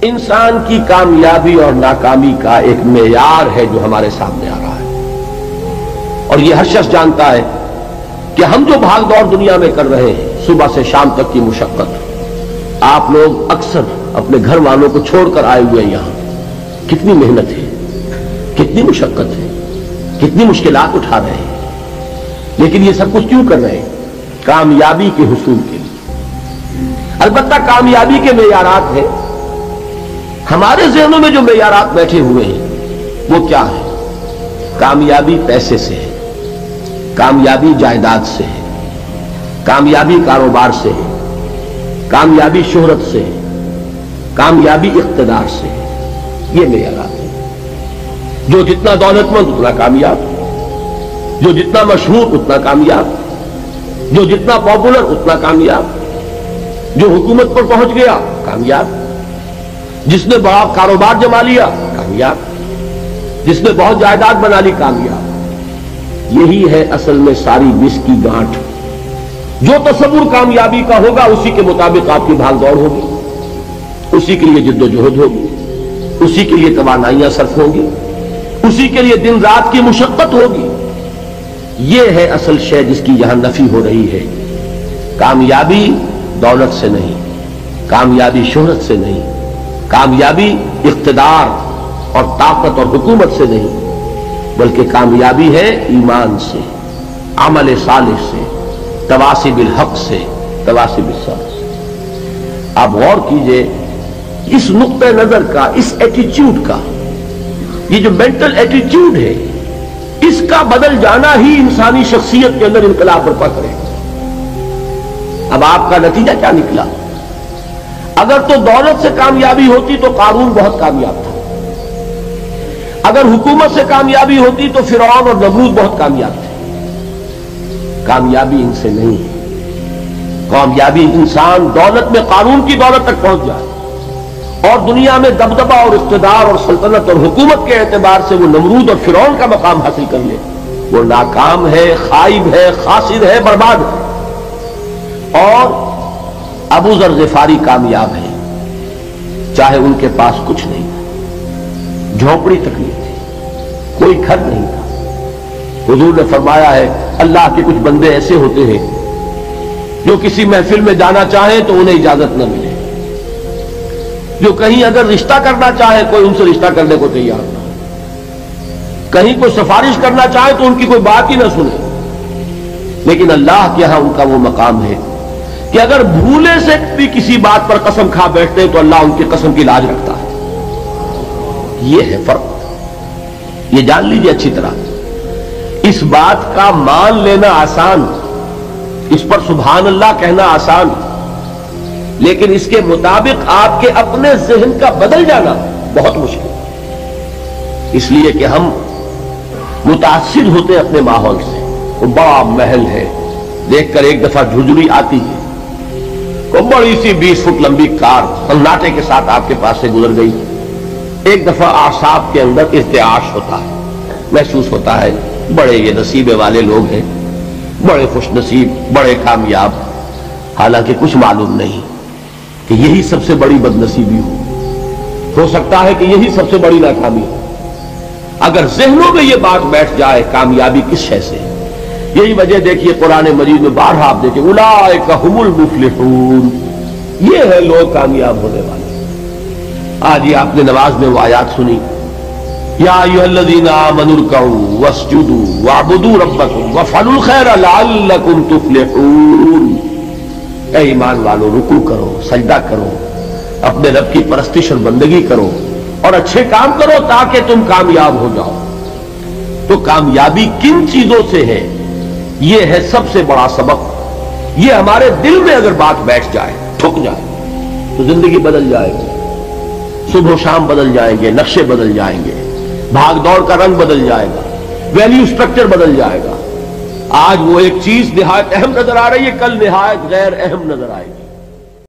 انسان کی کامیابی اور ناکامی کا ایک معیار ہے جو ہمارے سامنے آ رہا ہے، اور یہ ہر شخص جانتا ہے کہ ہم جو بھاگ دوڑ دنیا میں کر رہے ہیں، صبح سے شام تک کی مشقت، آپ لوگ اکثر اپنے گھر والوں کو چھوڑ کر آئے ہوئے ہیں یہاں، کتنی محنت ہے، کتنی مشقت ہے، کتنی مشکلات اٹھا رہے ہیں، لیکن یہ سب کچھ کیوں کر رہے ہیں؟ کامیابی کے حصول کے لیے۔ البتہ کامیابی کے معیارات ہیں، ہمارے ذہنوں میں جو معیارات بیٹھے ہوئے ہیں وہ کیا ہے؟ کامیابی پیسے سے ہے، کامیابی جائیداد سے ہے، کامیابی کاروبار سے ہے، کامیابی شہرت سے ہے، کامیابی اقتدار سے ہے، یہ معیارات ہیں۔ جو جتنا دولت مند اتنا کامیاب، جو جتنا مشہور اتنا کامیاب، جو جتنا پاپولر اتنا کامیاب، جو حکومت پر پہنچ گیا کامیاب، جس نے بڑا کاروبار جما لیا کامیاب، جس نے بہت جائیداد بنا لی کامیاب۔ یہی ہے اصل میں ساری مس کی گانٹھ۔ جو تصور کامیابی کا ہوگا اسی کے مطابق آپ کی بھاگ دوڑ ہوگی، اسی کے لیے جد و جہد ہوگی، اسی کے لیے توانائیاں صرف ہوں گی، اسی کے لیے دن رات کی مشقت ہوگی۔ یہ ہے اصل شے جس کی یہاں نفی ہو رہی ہے۔ کامیابی دولت سے نہیں، کامیابی شہرت سے نہیں، کامیابی اقتدار اور طاقت اور حکومت سے نہیں، بلکہ کامیابی ہے ایمان سے، عمل صالح سے، تواصی بالحق سے، تواصی بالصبر سے۔ آپ غور کیجئے اس نقطہ نظر کا، اس ایٹیچیوڈ کا، یہ جو مینٹل ایٹیچیوڈ ہے، اس کا بدل جانا ہی انسانی شخصیت کے اندر انقلاب برپا کرے گا۔ اب آپ کا نتیجہ کیا نکلا؟ اگر تو دولت سے کامیابی ہوتی تو قارون بہت کامیاب تھا، اگر حکومت سے کامیابی ہوتی تو فرعون اور نمرود بہت کامیاب تھے۔ کامیابی ان سے نہیں ہے۔ کامیابی انسان دولت میں قارون کی دولت تک پہنچ جائے اور دنیا میں دبدبہ اور اقتدار اور سلطنت اور حکومت کے اعتبار سے وہ نمرود اور فرعون کا مقام حاصل کر لے، وہ ناکام ہے، خائب ہے، خاسر ہے، برباد ہے۔ اور ابو ذر غفاری کامیاب ہے، چاہے ان کے پاس کچھ نہیں تھا، جھونپڑی تک نہیں تھی، کوئی گھر نہیں تھا۔ حضور نے فرمایا ہے اللہ کے کچھ بندے ایسے ہوتے ہیں جو کسی محفل میں جانا چاہیں تو انہیں اجازت نہ ملے، جو کہیں اگر رشتہ کرنا چاہے کوئی ان سے رشتہ کرنے کو تیار نہ ہو، کہیں کوئی سفارش کرنا چاہے تو ان کی کوئی بات ہی نہ سنے۔ لیکن اللہ کے ہاں ان کا وہ مقام ہے کہ اگر بھولے سے بھی کسی بات پر قسم کھا بیٹھتے ہیں تو اللہ ان کی قسم کی لاج رکھتا ہے۔ یہ ہے فرق، یہ جان لیجیے اچھی طرح۔ اس بات کا مان لینا آسان، اس پر سبحان اللہ کہنا آسان، لیکن اس کے مطابق آپ کے اپنے ذہن کا بدل جانا بہت مشکل، اس لیے کہ ہم متاثر ہوتے ہیں اپنے ماحول سے۔ وہ بڑا محل ہے، دیکھ کر ایک دفعہ جھجری آتی ہے، وہ بڑی سی 20 فٹ لمبی کار سناٹے کے ساتھ آپ کے پاس سے گزر گئی، ایک دفعہ اعصاب کے اندر ارتعاش ہوتا ہے، محسوس ہوتا ہے بڑے یہ نصیبے والے لوگ ہیں، بڑے خوش نصیب، بڑے کامیاب، حالانکہ کچھ معلوم نہیں کہ یہی سب سے بڑی بد نصیبی ہو سکتا ہے کہ یہی سب سے بڑی ناکامی ہو۔ اگر ذہنوں میں یہ بات بیٹھ جائے کامیابی کس شے سے، یہی وجہ دیکھیے قرآن مجید میں بارہا آپ دیکھیں اولئک ھم المفلحون، یہ ہے لوگ کامیاب ہونے والے۔ آج یہ آپ نے نماز میں وہ آیات سنی، یا ایھا الذین آمنوا ارکعوا واسجدوا واعبدوا ربکم وافعلوا الخیر لعلکم تفلحون۔ اے ایمان والو، رکوع کرو، سجدہ کرو، اپنے رب کی پرستش اور بندگی کرو اور اچھے کام کرو تاکہ تم کامیاب ہو جاؤ۔ تو کامیابی کن چیزوں سے ہے؟ یہ ہے سب سے بڑا سبق۔ یہ ہمارے دل میں اگر بات بیٹھ جائے، ٹھک جائے، تو زندگی بدل جائے گی، صبح و شام بدل جائیں گے، نقشے بدل جائیں گے، بھاگ دوڑ کا رنگ بدل جائے گا، ویلیو سٹرکچر بدل جائے گا۔ آج وہ ایک چیز نہایت اہم نظر آ رہی ہے، کل نہایت غیر اہم نظر آئے گی۔